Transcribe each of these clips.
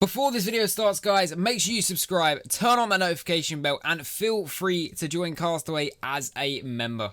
Before this video starts, guys, make sure you subscribe, turn on the notification bell, and feel free to join Castaway as a member.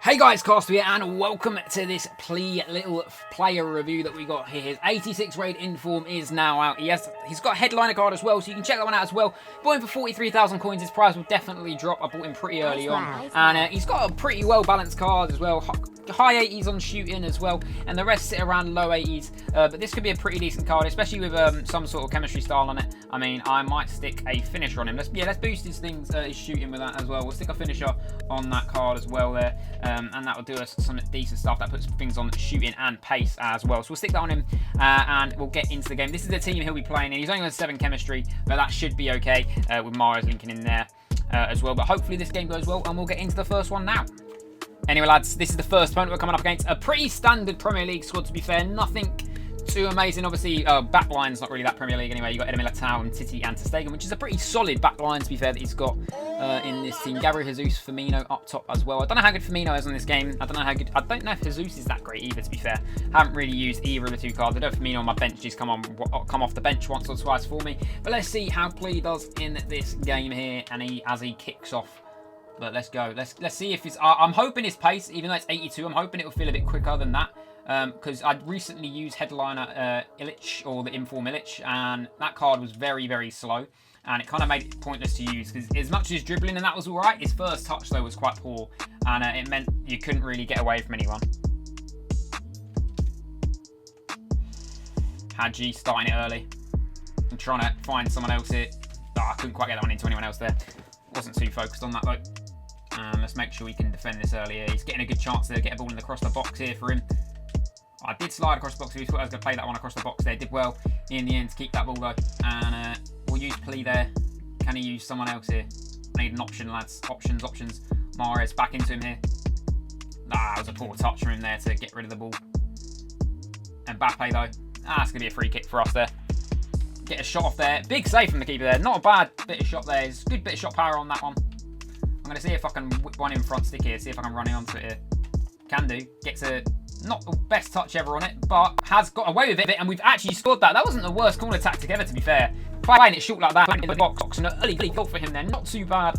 Hey guys, Castaway, and welcome to this Plea little player review that we got here. His 86 raid inform is now out. He's got a headliner card as well, so you can check that one out as well. Bought him for 43,000 coins. His price will definitely drop. I bought him pretty early on, and he's got a pretty well balanced card as well. High 80s on shooting as well, and the rest sit around low 80s. But this could be a pretty decent card, especially with some sort of chemistry style on it. I mean, I might stick a finisher on him. Let's boost his shooting with that as well. We'll stick a finisher on that card as well there. And that will do us some decent stuff. That puts things on shooting and pace as well. So we'll stick that on him, and we'll get into the game. This is the team he'll be playing in. He's only on 7 chemistry, but that should be okay with Mares linking in there as well. But hopefully this game goes well, and we'll get into the first one now. Anyway, lads, this is the first opponent we're coming up against. A pretty standard Premier League squad, to be fair. Nothing too amazing. Obviously, backline's not really that Premier League anyway. You've got Militao and Titty and ter Stegen, which is a pretty solid backline, to be fair, that he's got in this team. Gabriel Jesus, Firmino up top as well. I don't know how good Firmino is on this game. I don't know if Jesus is that great either, to be fair. Haven't really used either of the two cards. I don't have Firmino on my bench. He's come off the bench once or twice for me. But let's see how Plea does in this game here, and as he kicks off. But let's go. Let's see if it's. I'm hoping his pace, even though it's 82, I'm hoping it will feel a bit quicker than that. Because I'd recently used headliner Illich, or the inform Illich, and that card was very, very slow, and it kind of made it pointless to use. Because as much as dribbling and that was all right, his first touch though was quite poor, and it meant you couldn't really get away from anyone. Hadji starting it early. I'm trying to find someone else here. Oh, I couldn't quite get that one into anyone else there. Wasn't too focused on that though. Let's make sure we can defend this earlier. He's getting a good chance to get a ball in across the box here for him. I did slide across the box. We thought I was going to play that one across the box there. Did well in the end to keep that ball though. And we'll use Plea there. Can he use someone else here? I need an option, lads. Options. Mares back into him here. That was a poor touch from him there to get rid of the ball. Mbappe though. That's going to be a free kick for us there. Get a shot off there. Big save from the keeper there. Not a bad bit of shot there. It's a good bit of shot power on that one. I'm going to see if I can whip one in front stick here. See if I can run it onto it here. Can do. Gets a not the best touch ever on it, but has got away with it. And we've actually scored that. That wasn't the worst corner tactic ever, to be fair. Playing it short like that in the box. And an early goal for him there. Not too bad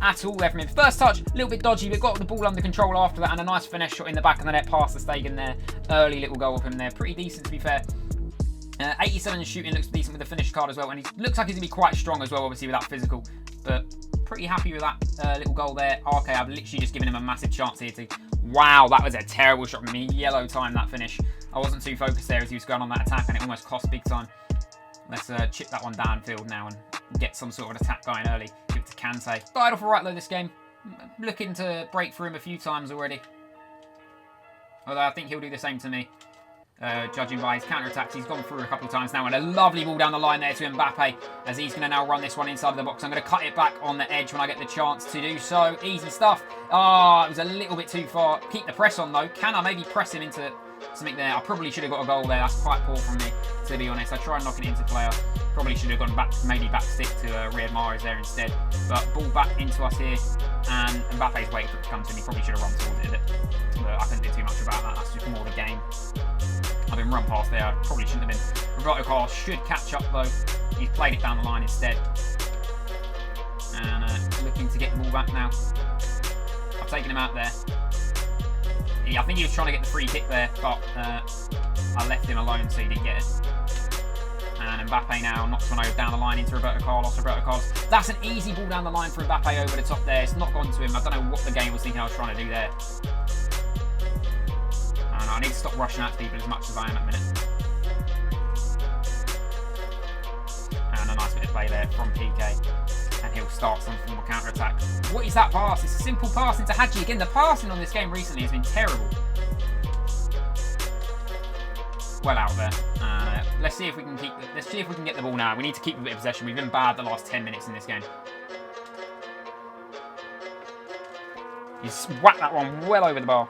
at all there from him. First touch, a little bit dodgy, but got the ball under control after that. And a nice finesse shot in the back of the net past the Stegen there. Early little goal from him there. Pretty decent, to be fair. 87 in shooting, looks decent with the finish card as well, and he looks like he's going to be quite strong as well, obviously, with that physical, but pretty happy with that little goal there. Okay, I've literally just given him a massive chance here to... Wow, that was a terrible shot from me. Yellow time, that finish. I wasn't too focused there as he was going on that attack, and it almost cost big time. Let's chip that one downfield now and get some sort of attack going early. Give it to Kante. Started off alright though this game. Looking to break through him a few times already. Although I think he'll do the same to me. Judging by his counter-attacks, he's gone through a couple of times now, and a lovely ball down the line there to Mbappe, as he's going to now run this one inside of the box. I'm going to cut it back on the edge when I get the chance to do so. Easy stuff. It was a little bit too far. Keep the press on though. Can I maybe press him into something there? I probably should have got a goal there. That's quite poor from me, to be honest. I tried knocking it into player. Probably should have gone back, maybe back stick to Riyad Mahrez there instead. But ball back into us here, and Mbappe's waiting for it to come to me. Probably should have run towards it, but I couldn't do too much about that. That's just more the game. I've been run past there. I probably shouldn't have been. Roberto Carlos should catch up though. He's played it down the line instead. And looking to get the ball back now. I've taken him out there. Yeah, I think he was trying to get the free kick there, but I left him alone so he didn't get it. And Mbappe now knocks one over down the line into Roberto Carlos. That's an easy ball down the line for Mbappe over the top there. It's not gone to him. I don't know what the game was thinking I was trying to do there. I need to stop rushing out to people as much as I am at the minute. And a nice bit of play there from PK. And he'll start some form of counter-attack. What is that pass? It's a simple pass into Hadji. Again, the passing on this game recently has been terrible. Well out there. Let's see if we can get the ball now. We need to keep a bit of possession. We've been bad the last 10 minutes in this game. He's whacked that one well over the bar.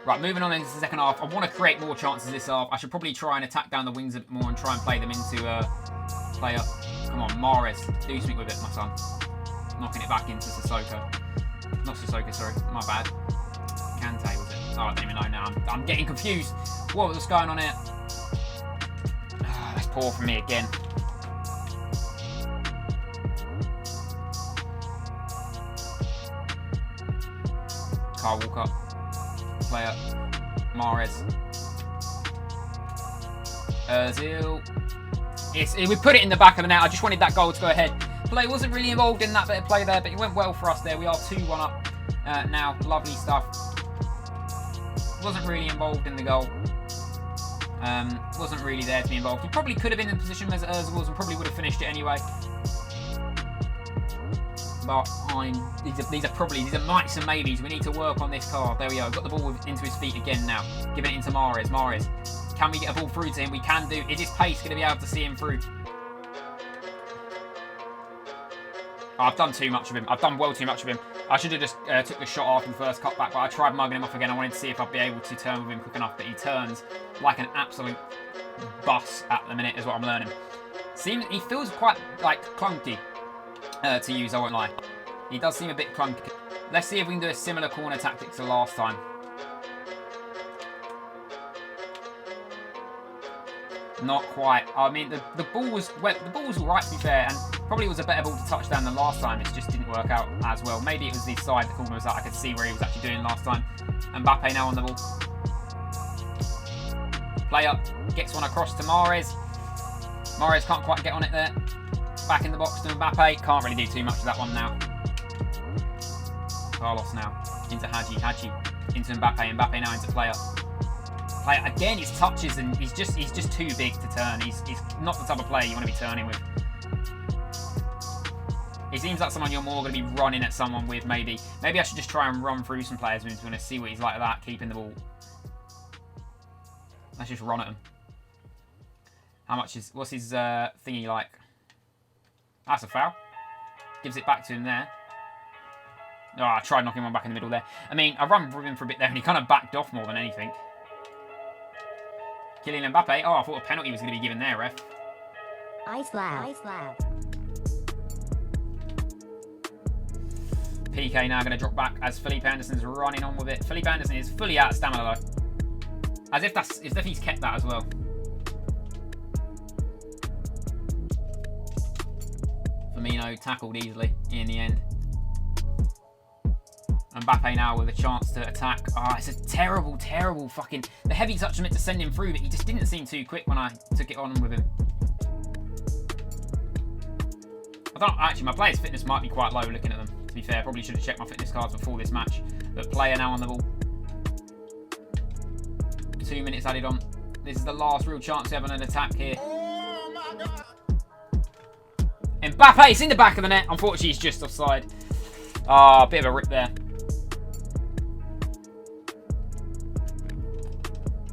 Right, moving on into the second half. I want to create more chances this half. I should probably try and attack down the wings a bit more and try and play them into play up. Come on, Mares. Do something with it, my son. Knocking it back into Sissoko. Not Sissoko, sorry. My bad. Kante, was it? Oh, I don't even know now. I'm getting confused. What was going on here? Let's poor from me again. Kyle Walker. Player. Mahrez. Ozil. We put it in the back of the net. I just wanted that goal to go ahead. Plea wasn't really involved in that bit of play there, but it went well for us there. We are 2-1 up now. Lovely stuff. Wasn't really involved in the goal. Wasn't really there to be involved. He probably could have been in the position as Ozil was and probably would have finished it anyway. But these are mights and maybes. We need to work on this card. There we go. Got the ball into his feet again now. Giving it into Mahrez. Mahrez. Can we get a ball through to him? We can do. Is his pace going to be able to see him through? Oh, I've done too much of him. I've done well too much of him. I should have just took the shot after the first cutback, but I tried mugging him off again. I wanted to see if I'd be able to turn with him quick enough, but he turns like an absolute bus at the minute, is what I'm learning. He feels quite like clunky to use, I won't lie. He does seem a bit clunky. Let's see if we can do a similar corner tactic to last time. Not quite. I mean, the ball was all right, to be fair, and probably was a better ball to touch down than last time. It just didn't work out as well. Maybe it was the side the corner was at. I could see where he was actually doing last time. Mbappe now on the ball. Play up. Gets one across to Mahrez. Mahrez can't quite get on it there. Back in the box to Mbappe. Can't really do too much of that one now. Carlos now. Into Hadji. Hadji. Into Mbappe. Mbappe now into Plea. Plea. Again, his touches, and he's just too big to turn. He's not the type of player you want to be turning with. He seems like someone you're more going to be running at someone with, maybe. Maybe I should just try and run through some players with him to want to see what he's like that, keeping the ball. Let's just run at him. What's his thingy like? That's a foul. Gives it back to him there. Oh, I tried knocking one back in the middle there. I mean, I ran with him for a bit there and he kind of backed off more than anything. Kylian Mbappe. Oh, I thought a penalty was going to be given there, ref. XxLittleLegs. PK now going to drop back as Felipe Anderson's running on with it. Felipe Anderson is fully out of stamina though. As if he's kept that as well. Firmino tackled easily in the end. Mbappe now with a chance to attack. Oh, it's a terrible, terrible fucking... The heavy touch meant to send him through, but he just didn't seem too quick when I took it on with him. Actually, my player's fitness might be quite low looking at them, to be fair. Probably should have checked my fitness cards before this match. But player now on the ball. 2 minutes added on. This is the last real chance we have on an attack here. Oh my God. Mbappe, it's in the back of the net. Unfortunately, he's just offside. Ah, bit of a rip there.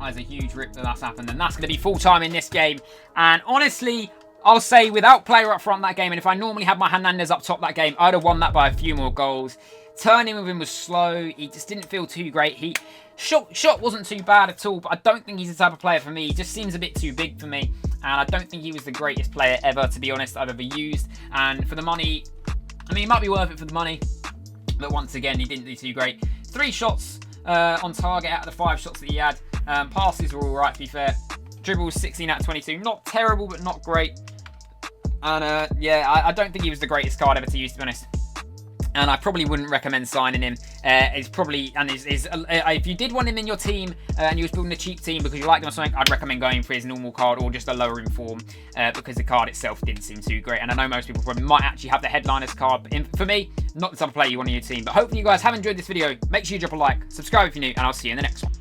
That's a huge rip that's happened, and that's going to be full time in this game. And honestly, I'll say without player up front that game, and if I normally had my Hernandez up top that game, I'd have won that by a few more goals. Turning with him was slow. He just didn't feel too great. Shot wasn't too bad at all, but I don't think he's the type of player for me. He just seems a bit too big for me, and I don't think he was the greatest player ever, to be honest, I've ever used. And for the money, I mean, it might be worth it for the money, but once again, he didn't do too great. 3 shots on target out of the 5 shots that he had. Passes were all right, to be fair. Dribbles 16 out of 22. Not terrible, but not great. And yeah, I don't think he was the greatest card ever to use, to be honest. And I probably wouldn't recommend signing him. If you did want him in your team and you was building a cheap team because you liked him or something, I'd recommend going for his normal card or just a lower in form because the card itself didn't seem too great. And I know most people probably might actually have the headliners card, but for me, not the type of player you want in your team. But hopefully you guys have enjoyed this video. Make sure you drop a like, subscribe if you're new, and I'll see you in the next one.